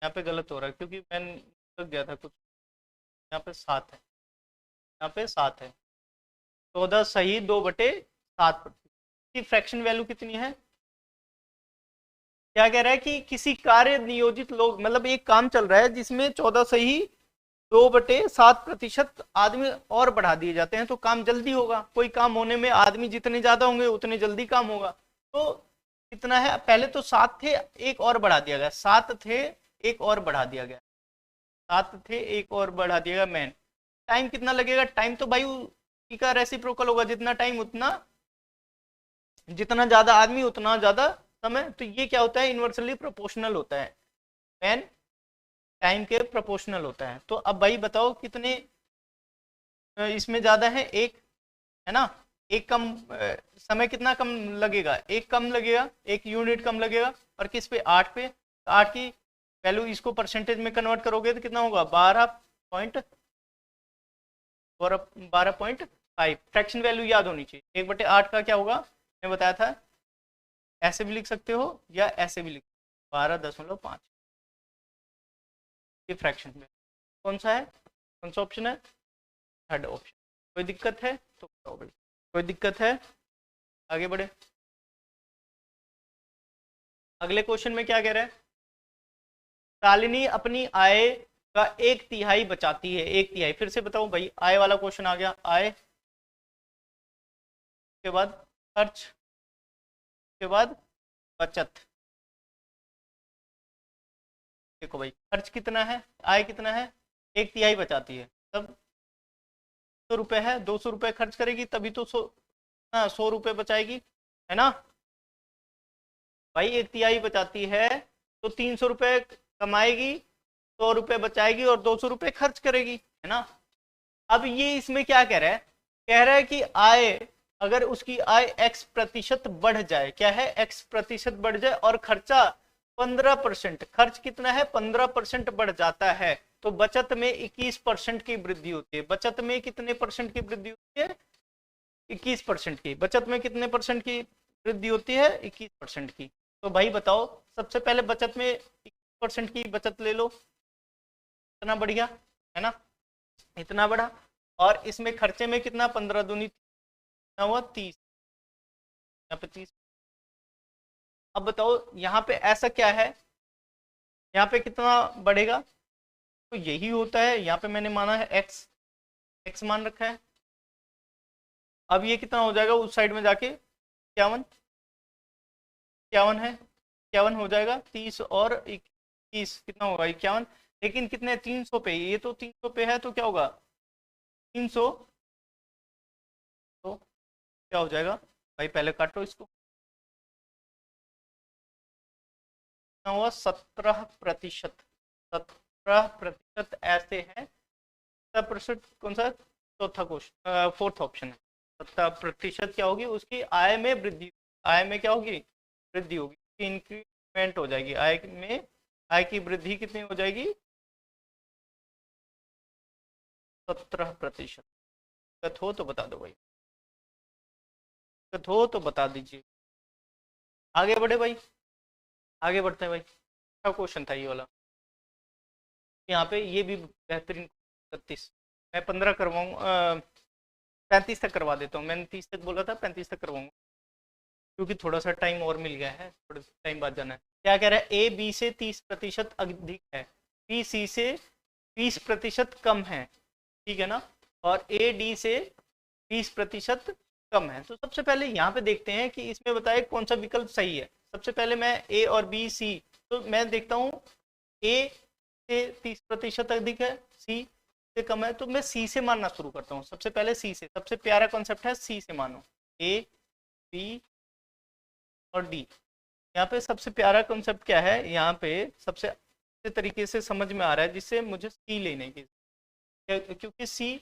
यहाँ पे गलत हो रहा है क्योंकि मैंने लग गया था कुछ, यहाँ पे 7 है, यहाँ पे 7 है, 14 सही 2/7। की फ्रैक्शन वैल्यू कितनी है, क्या कह रहा है कि किसी कार्य नियोजित लोग, मतलब एक काम चल रहा है जिसमें 14 सही 2/7% आदमी और बढ़ा दिए जाते हैं तो काम जल्दी होगा। कोई काम होने में आदमी जितने ज्यादा होंगे उतने जल्दी काम होगा। तो कितना है, पहले तो 7 थे, एक और बढ़ा दिया गया, 7 थे एक और बढ़ा दिया गया, 7 थे एक और बढ़ा दिया गया। मैन टाइम कितना लगेगा, टाइम तो भाई उसी का रेसिप्रोकल होगा, जितना टाइम उतना, जितना ज्यादा आदमी उतना ज्यादा समय। तो ये क्या होता है, इनवर्सली प्रोपोर्शनल होता है, मैन टाइम के प्रोपोर्शनल होता है। तो अब भाई बताओ कितने इसमें ज्यादा है, एक है ना, एक कम समय कितना कम लगेगा, एक कम लगेगा, एक यूनिट कम लगेगा। और किस पे, 8 पे। 8 की वैल्यू इसको परसेंटेज में कन्वर्ट करोगे तो कितना होगा 12.5। फ्रैक्शन वैल्यू याद होनी चाहिए, 1/8 का क्या होगा मैं बताया था, ऐसे भी लिख सकते हो या ऐसे भी लिख 12.5। ये फ्रैक्शन में कौन सा है, कौन सा ऑप्शन है, थर्ड ऑप्शन। कोई दिक्कत है तो बताओ भाई, कोई दिक्कत है, आगे बढ़े। अगले क्वेश्चन में क्या कह रहा है, शालिनी अपनी आय का 1/3 बचाती है, 1/3। फिर से बताऊं भाई, आय वाला क्वेश्चन आ गया, आय के बाद खर्च के बाद बचत। देखो भाई खर्च कितना है, आय कितना है, 1/3 बचाती है, तब 100 रुपए है, 200 रुपए खर्च करेगी तभी तो 100 रुपए बचाएगी, है ना भाई। 1/3 बचाती है तो 300 रुपए कमाएगी, 100 रुपए बचाएगी और 200 रुपए खर्च करेगी, है ना। अब ये इसमें क्या कह रहा है, कह रहा है कि आय, अगर उसकी आय x% बढ़ जाए, क्या है x% बढ़ जाए और खर्चा 15%, खर्च कितना है 15% बढ़ जाता है, तो बचत में 21% की वृद्धि होती है। बचत में कितने परसेंट की वृद्धि होती है? 21% की। बचत में कितने परसेंट की वृद्धि होती है? 21% की। तो भाई बताओ, सबसे पहले बचत में 21% की बचत ले लो, इतना बढ़िया है ना, इतना बड़ा। और इसमें खर्चे में कितना, 15 दूनी कितना हुआ, 30, यहाँ पे 30। अब बताओ यहाँ पे ऐसा क्या है, यहाँ पे कितना बढ़ेगा? तो यही होता है, यहाँ पे मैंने माना है एक्स, एक्स मान रखा है। अब ये कितना हो जाएगा उस साइड में जाके, 51, 51 है, 51 हो जाएगा। 30 और 21 कितना होगा, 51। लेकिन कितने, 300 पे, ये तो 300 पे है, तो क्या होगा 300, तो क्या हो जाएगा भाई, पहले काटो इसको, कितना हुआ, 17%। 17% ऐसे है, 17% कौन सा, चौथा क्वेश्चन, फोर्थ ऑप्शन है। 17% क्या होगी, उसकी आय में वृद्धि, आय में क्या होगी, वृद्धि होगी, इंक्रीमेंट हो जाएगी आय में, आय की वृद्धि कितनी हो जाएगी, 17%। दिक्कत हो तो बता दो भाई, दिक्कत हो तो बता दीजिए। आगे बढ़े भाई, आगे बढ़ते हैं भाई। क्या क्वेश्चन था ये वाला, यहाँ पे ये भी बेहतरीन। 36, मैं 15 करवाऊंगा, 35 तक करवा देता हूँ। मैंने 30 तक बोला था, 35 तक करवाऊंगा, क्योंकि थोड़ा सा टाइम और मिल गया है, थोड़ा टाइम बाद जाना है। क्या कह रहा है, ए बी से 30% अधिक है, बी सी से 20% कम है, ठीक है ना, और ए डी से 20% कम है। तो सबसे पहले यहाँ पे देखते हैं कि इसमें बताए कौन सा विकल्प सही है। सबसे पहले मैं ए और बी सी, तो मैं देखता हूँ ए से 30% अधिक है, सी से कम है, तो मैं सी से मानना शुरू करता हूँ। सबसे पहले सी से, सबसे प्यारा कॉन्सेप्ट है, सी से मानो। ए बी और डी, यहाँ पे सबसे प्यारा कॉन्सेप्ट क्या है, यहाँ पे सबसे अच्छे तरीके से समझ में आ रहा है, जिससे मुझे सी लेने की, क्योंकि सी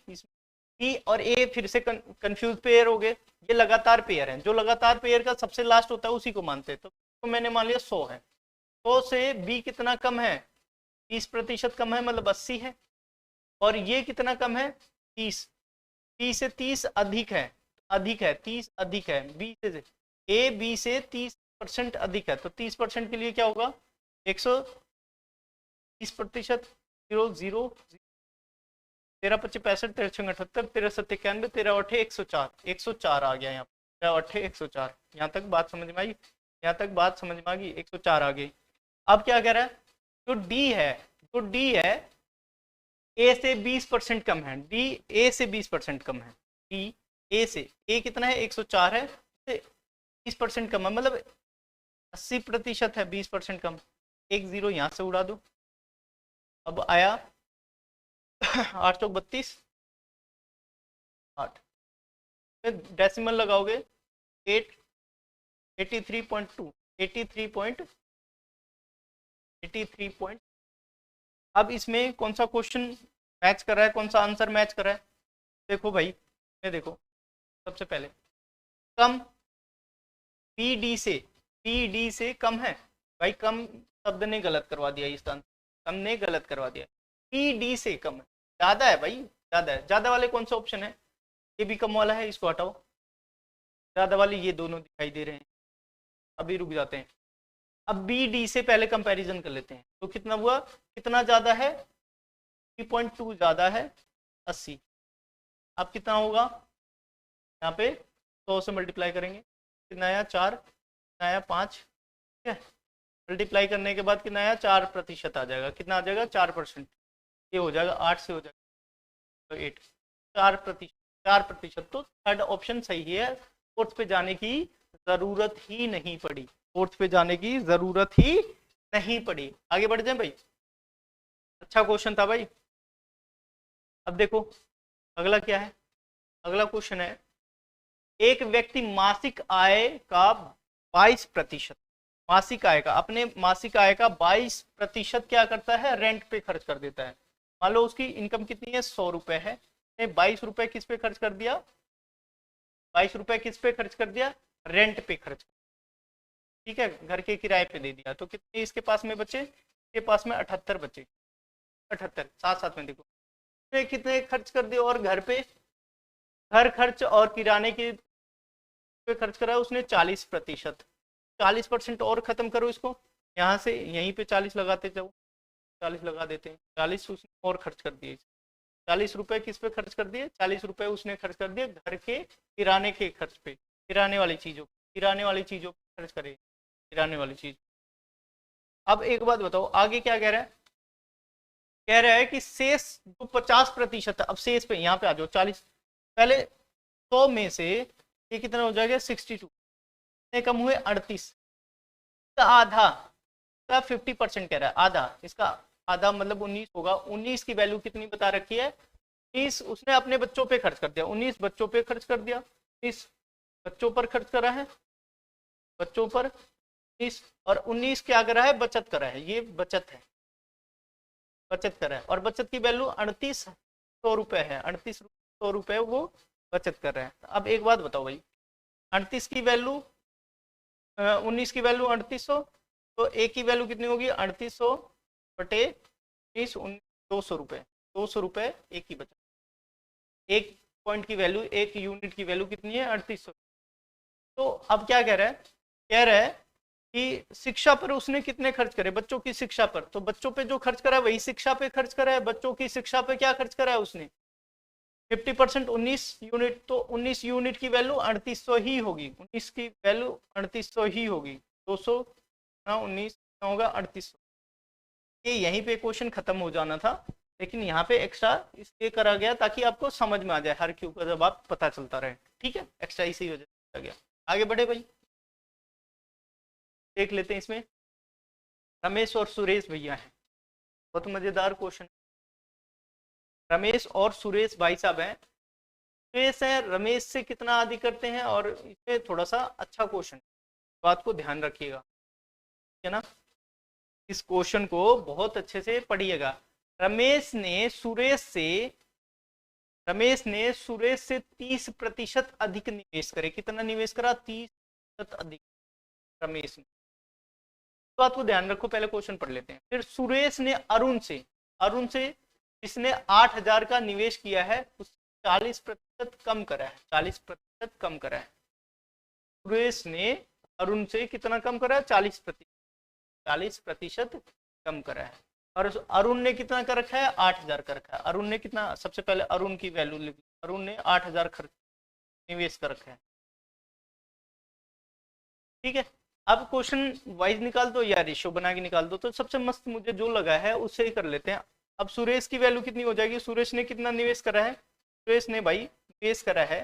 और ए फिर से कंफ्यूज पेयर हो गए। ये लगातार पेयर हैं, जो लगातार पेयर का सबसे लास्ट होता है उसी को मानते हैं। तो मैंने मान लिया 100 है, 100 से बी कितना कम है, 30% कम है, मतलब 80 है। और ये कितना कम है, 30, 30 से 30 अधिक है, अधिक है, 30 अधिक है बी से, ए बी से 30% अधिक है। तो 30% के लिए क्या होगा, 130%, 0 13 25 65 13 6 78 13 7 91 13 8 104, 104 आ गया यहाँ, 13 8 104। यहाँ तक बात समझ में आई, यहाँ तक बात समझ में आ गई, 104 आ गई। अब क्या कह रहा है, जो डी है, जो डी है ए से 20% कम है, डी ए से 20% कम है, डी ए से, ए कितना है 104 है, 20% कम है, मतलब 80% है, 20% कम। एक जीरो यहाँ से उड़ा दो, अब आया 8 चौक 32, 8 डेसिमल लगाओगे 8, 83.2, 83 अब इसमें कौन सा क्वेश्चन मैच कर रहा है, कौन सा आंसर मैच कर रहा है, देखो भाई, ये देखो, सबसे पहले कम, पी डी से कम है भाई, कम शब्द ने गलत करवा दिया, इस आंसर कम ने गलत करवा दिया, पी डी से कम है, ज्यादा है भाई, ज्यादा है। ज्यादा वाले कौन सा ऑप्शन है, ये भी कम वाला है, इसको हटाओ, ज्यादा वाले ये दोनों दिखाई दे रहे हैं। अभी रुक जाते हैं, अब बी डी से पहले कंपैरिजन कर लेते हैं, तो कितना हुआ, कितना ज्यादा है, 3.2 ज्यादा है 80। अब कितना होगा, यहाँ पे 100 से मल्टीप्लाई करेंगे, कितना आया 4, कितना आया 5, ठीक है, मल्टीप्लाई करने के बाद कितना आया 4% आ जाएगा, कितना आ जाएगा 4%, ये हो जाएगा 8 से हो जाएगा तो 8, 4%, 4%। तो थर्ड ऑप्शन सही है, फोर्थ पे जाने की जरूरत ही नहीं पड़ी, फोर्थ पे जाने की जरूरत ही नहीं पड़ी। आगे बढ़ जाए भाई, अच्छा क्वेश्चन था भाई। अब देखो अगला क्या है, अगला क्वेश्चन है, एक व्यक्ति मासिक आय का 22%, मासिक आय का, अपने मासिक आय का 22% क्या करता है, रेंट पे खर्च कर देता है। मान लो उसकी इनकम कितनी है, 100 रुपए है, 22 रुपए किस पे खर्च कर दिया, 22 रुपए किस पे खर्च कर दिया, रेंट पे खर्च, ठीक है, घर के किराए पे दे दिया। तो कितने इसके पास में बचे, इसके पास में 78 बचे, 78, साथ साथ में देखो उसने कितने खर्च कर दिए, और घर पे घर खर्च और किराने के पे खर्च करा उसने 40%। 40% और खत्म करो इसको, यहाँ से यहीं पे 40 लगाते जाओ, 40 लगा देते हैं, 40 उसने और खर्च कर दिए। 40 रुपए किस पे खर्च कर दिए, 40 रुपए उसने खर्च कर दिए घर के किराने के खर्च पे, किराने वाली चीजों पे खर्च करे, किराने वाली चीज। अब एक बात बताओ आगे क्या कह रहा है, कह रहा है कि शेष जो 50% है, अब शेष पे यहाँ पे आ जाओ 40, पहले 100 में से ये कितना हो जाएगा 62, कम हुए 38, आधा का 50% कह रहा है, आधा इसका आधा मतलब 19 होगा। 19 की वैल्यू कितनी बता रखी है, 19 उसने अपने बच्चों पे खर्च कर दिया, 19 बच्चों पे खर्च कर दिया, 19 बच्चों पर खर्च करा है, बच्चों पर 19, और 19 क्या करा है, बचत करा है, ये बचत है, बचत करा है, और बचत की वैल्यू 3800 रुपए है, 3800 रुपए वो बचत कर रहे हैं। अब एक बात बताओ भाई, 38 की वैल्यू 19 की वैल्यू 3800, तो एक की वैल्यू कितनी होगी 3800 बटे 19, 200 रुपए, 200 रुपए एक की बचत, एक पॉइंट की वैल्यू, एक यूनिट की वैल्यू कितनी है 3800। तो अब क्या कह रहा है, कह रहा है कि शिक्षा पर उसने कितने खर्च करे, बच्चों की शिक्षा पर, तो बच्चों पे जो खर्च करा है वही शिक्षा पे खर्च करा है, बच्चों की शिक्षा पे क्या खर्च करा है उसने 50%, 19 यूनिट, तो 19 यूनिट की वैल्यू 3800 ही होगी, 19 की वैल्यू 3800 ही होगी, 200 ना 19 होगा 3800। ये यहीं पे क्वेश्चन खत्म हो जाना था, लेकिन यहाँ पे एक्स्ट्रा इसलिए करा गया ताकि आपको समझ में आ जाए, हर क्यू का जवाब पता चलता रहे, ठीक है, एक्स्ट्रा इसी वजह से गया। आगे बढ़े भाई, देख लेते हैं इसमें, रमेश और सुरेश भैया हैं, बहुत मजेदार क्वेश्चन। रमेश और सुरेश भाई साहब हैं, सुरेश है रमेश से कितना आदि करते हैं, और इसमें थोड़ा सा अच्छा क्वेश्चन, बात को ध्यान रखिएगा, ठीक है ना, इस क्वेश्चन को बहुत अच्छे से पढ़िएगा। रमेश ने सुरेश से 30% अधिक निवेश करे, कितना निवेश करा 30% अधिक रमेश ने, तो बात को ध्यान रखो, पहले क्वेश्चन पढ़ लेते हैं। फिर सुरेश ने अरुण से जिसने 8000 का निवेश किया है उस 40% कम करा है, 40% कम करा है। सुरेश ने अरुण से कितना कम करा है 40% कम करा है, और अरुण ने कितना कर रखा है 8000 कर रखा है। अरुण ने कितना, सबसे पहले अरुण की वैल्यू लिख, अरुण ने 8000 खर्च निवेश कर रखा है, ठीक है। अब क्वेश्चन वाइज निकाल दो या रेशियो बना के निकाल दो, तो सबसे मस्त मुझे जो लगा है उससे ही कर लेते हैं। अब सुरेश की वैल्यू कितनी हो जाएगी, सुरेश ने कितना निवेश करा है, सुरेश ने भाई निवेश करा है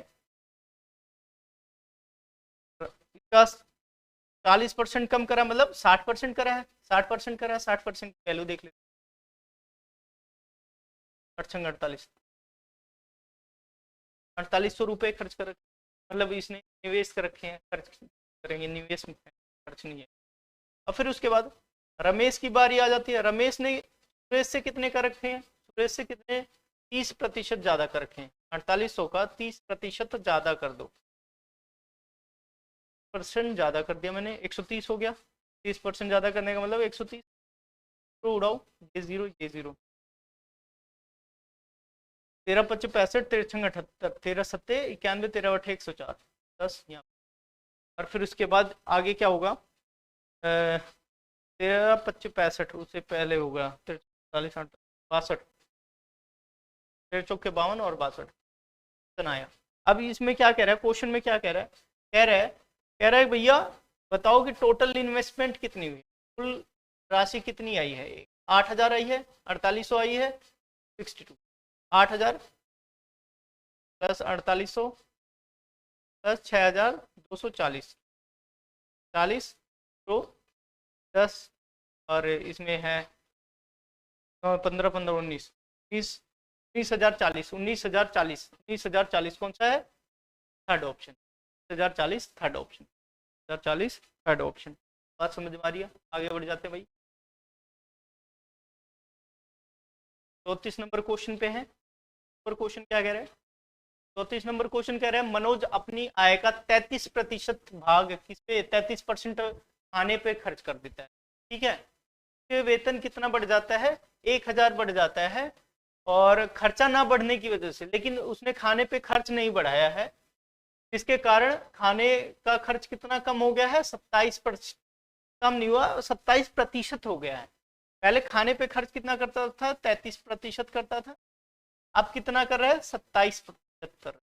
इसका 40% कम करा, मतलब 60% करा है, 60% करा है, 60% वैल्यू देख लेते, 4800 रुपए खर्च कर, मतलब इसने निवेश कर रखे हैं, खर्च करेंगे, निवेश में खर्च नहीं है। और फिर उसके बाद रमेश की बारी आ जाती है, रमेश ने सुरेश से कितने कर रखे हैं, सुरेश से कितने 30% ज्यादा कर रखे हैं, 4800 का 30% ज्यादा कर दो, परसेंट ज्यादा कर दिया मैंने, 130 हो गया, 30% ज्यादा करने का मतलब 130, तो उड़ाओ ये जीरो ये जीरो, 13 25 65 13 78 13 सत्ते 91 13 8 104 10 यहाँ, और फिर उसके बाद आगे क्या होगा 13 25 65 उससे पहले होगा 43 62 13 चौके 52 और 62 आया। अब इसमें क्या कह रहा है, क्वेश्चन में क्या कह रहा है, कह रहा है भैया बताओ कि टोटल इन्वेस्टमेंट कितनी हुई, कुल राशि कितनी आई है, 8000 आई है, 4800 आई है, 62, 8000 प्लस 4800 प्लस 6240 40 तो 10, और इसमें है 15 15 19 19,040 19,040 कौन सा है, third option, 19,040 third option, 19,040 third option. बात समझ में आ रही है, आगे बढ़ जाते भाई। 34 नंबर क्वेश्चन पे है, और क्वेश्चन क्या कह रहा है, 34 नंबर क्वेश्चन कह रहा है मनोज अपनी आय का 33% भाग किस पे, 33% खाने पे खर्च कर देता है, ठीक है, फिर वेतन कितना बढ़ जाता है 1000 बढ़ जाता है और खर्चा ना बढ़ने की वजह से, लेकिन उसने खाने पे खर्च नहीं बढ़ाया है, इसके कारण खाने का खर्च कितना कम हो गया है, 27%। कम नहीं हुआ, 27% हो गया है। पहले खाने पे खर्च कितना करता था, 33% करता था, अब कितना कर रहा है, 27%।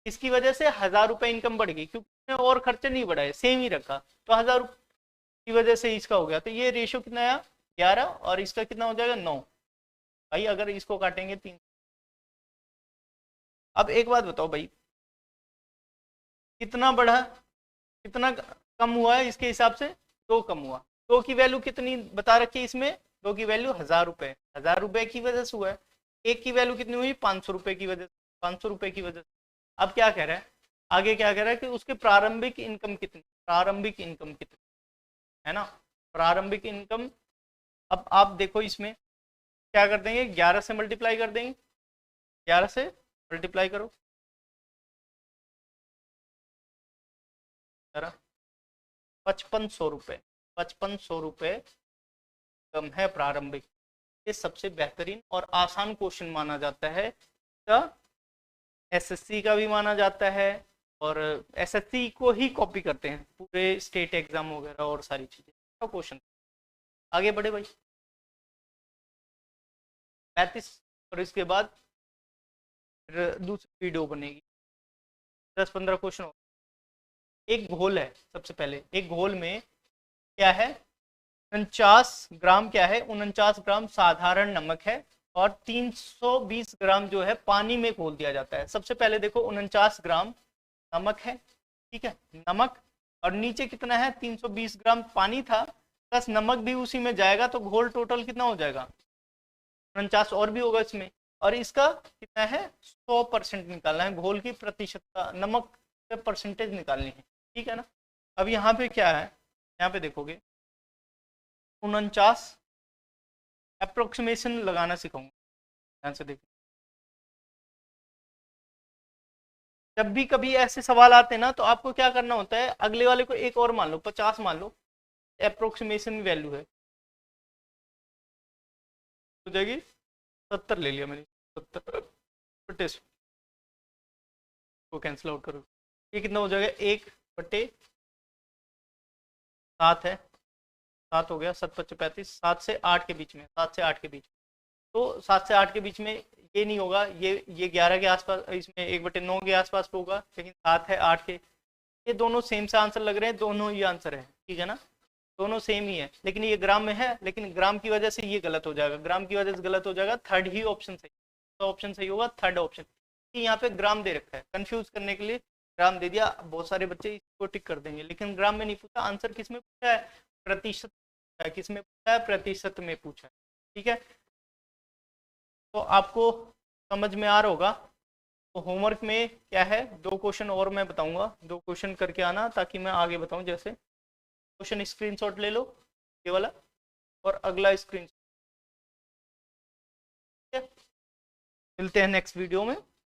इसकी वजह से 1000 रुपए इनकम बढ़ गई, क्योंकि और खर्चे नहीं बढ़ाए, सेम ही रखा, तो 1000 की वजह से इसका हो गया। तो ये रेशियो कितना आया, 11, और इसका कितना हो जाएगा, 9। भाई अगर इसको काटेंगे 3। अब एक बात बताओ भाई, कितना बढ़ा, कितना कम हुआ है इसके हिसाब से, 2 कम हुआ। 2 की वैल्यू कितनी बता रखी है इसमें, 2 की वैल्यू 1000 रुपए, 1000 रुपए की वजह से हुआ है। 1 की वैल्यू कितनी हुई, 500 रुपए की वजह से, 500 रुपए की वजह से। अब क्या कह रहा है, आगे क्या कह रहा है कि उसके प्रारंभिक इनकम कितनी, प्रारंभिक इनकम कितनी है ना, प्रारंभिक इनकम। अब आप देखो इसमें क्या कर देंगे, 11 से मल्टीप्लाई कर देंगे, 11 से मल्टीप्लाई करो, 5500 रुपए, 5500 रुपए कम है प्रारंभिक। ये सबसे बेहतरीन और आसान क्वेश्चन माना जाता है, एसएससी का भी माना जाता है, और एसएससी को ही कॉपी करते हैं पूरे स्टेट एग्जाम वगैरह और सारी चीजें का क्वेश्चन। आगे बढ़े भाई, 35, और इसके बाद दूसरी वीडियो बनेगी, 10-15 क्वेश्चन हो। एक घोल है, सबसे पहले एक घोल में क्या है, 49 ग्राम क्या है, 49 ग्राम साधारण नमक है, और 320 ग्राम जो है पानी में घोल दिया जाता है। सबसे पहले देखो 49 ग्राम नमक है, ठीक है, नमक, और नीचे कितना है, 320 ग्राम पानी था, प्लस नमक भी उसी में जाएगा, तो घोल टोटल कितना हो जाएगा, 49 और भी होगा इसमें, और इसका कितना है, 100% निकालना है, घोल की प्रतिशतता, नमक के परसेंटेज निकालनी है, ठीक है ना। अब यहाँ पे क्या है, यहाँ पे देखोगे 49, अप्रोक्सीमेशन लगाना सिखाऊंगा, ध्यान से देखो। जब भी कभी ऐसे सवाल आते हैं ना, तो आपको क्या करना होता है, अगले वाले को एक और मान लो, 50 मान लो, अप्रोक्सीमेशन वैल्यू है, हो जाएगी 70 ले लिया मैंने, 70 को कैंसिल आउट करो, ये कितना हो जाएगा, 1/7 है, 7 हो गया, 7×5 = 35, 7 से 8 के बीच में, 7 से 8 के बीच, तो 7 से 8 के बीच में ये नहीं होगा, ये 11 के आसपास, इसमें 1/9 के आसपास होगा, लेकिन 7 है 8 के, ये दोनों सेम से आंसर लग रहे हैं, दोनों ही आंसर है, ठीक है ना, दोनों सेम ही है, लेकिन ये ग्राम में है, लेकिन ग्राम की वजह से ये गलत हो जाएगा, ग्राम की वजह से गलत हो जाएगा, थर्ड ही ऑप्शन सही, तो ऑप्शन सही होगा थर्ड ऑप्शन। यहाँ पे ग्राम दे रखा है, कंफ्यूज करने के लिए ग्राम दे दिया, बहुत सारे बच्चे इसको टिक कर देंगे, लेकिन ग्राम में नहीं पूछा, आंसर किस में पूछा है, प्रतिशत, किस में पूछा है, प्रतिशत में पूछा है, ठीक है। तो आपको समझ में आ रहा होगा। तो होमवर्क में क्या है, 2 क्वेश्चन और मैं बताऊंगा, 2 क्वेश्चन करके आना, ताकि मैं आगे बताऊं। जैसे क्वेश्चन स्क्रीनशॉट ले लो, ये वाला, और अगला स्क्रीन, मिलते हैं नेक्स्ट वीडियो में।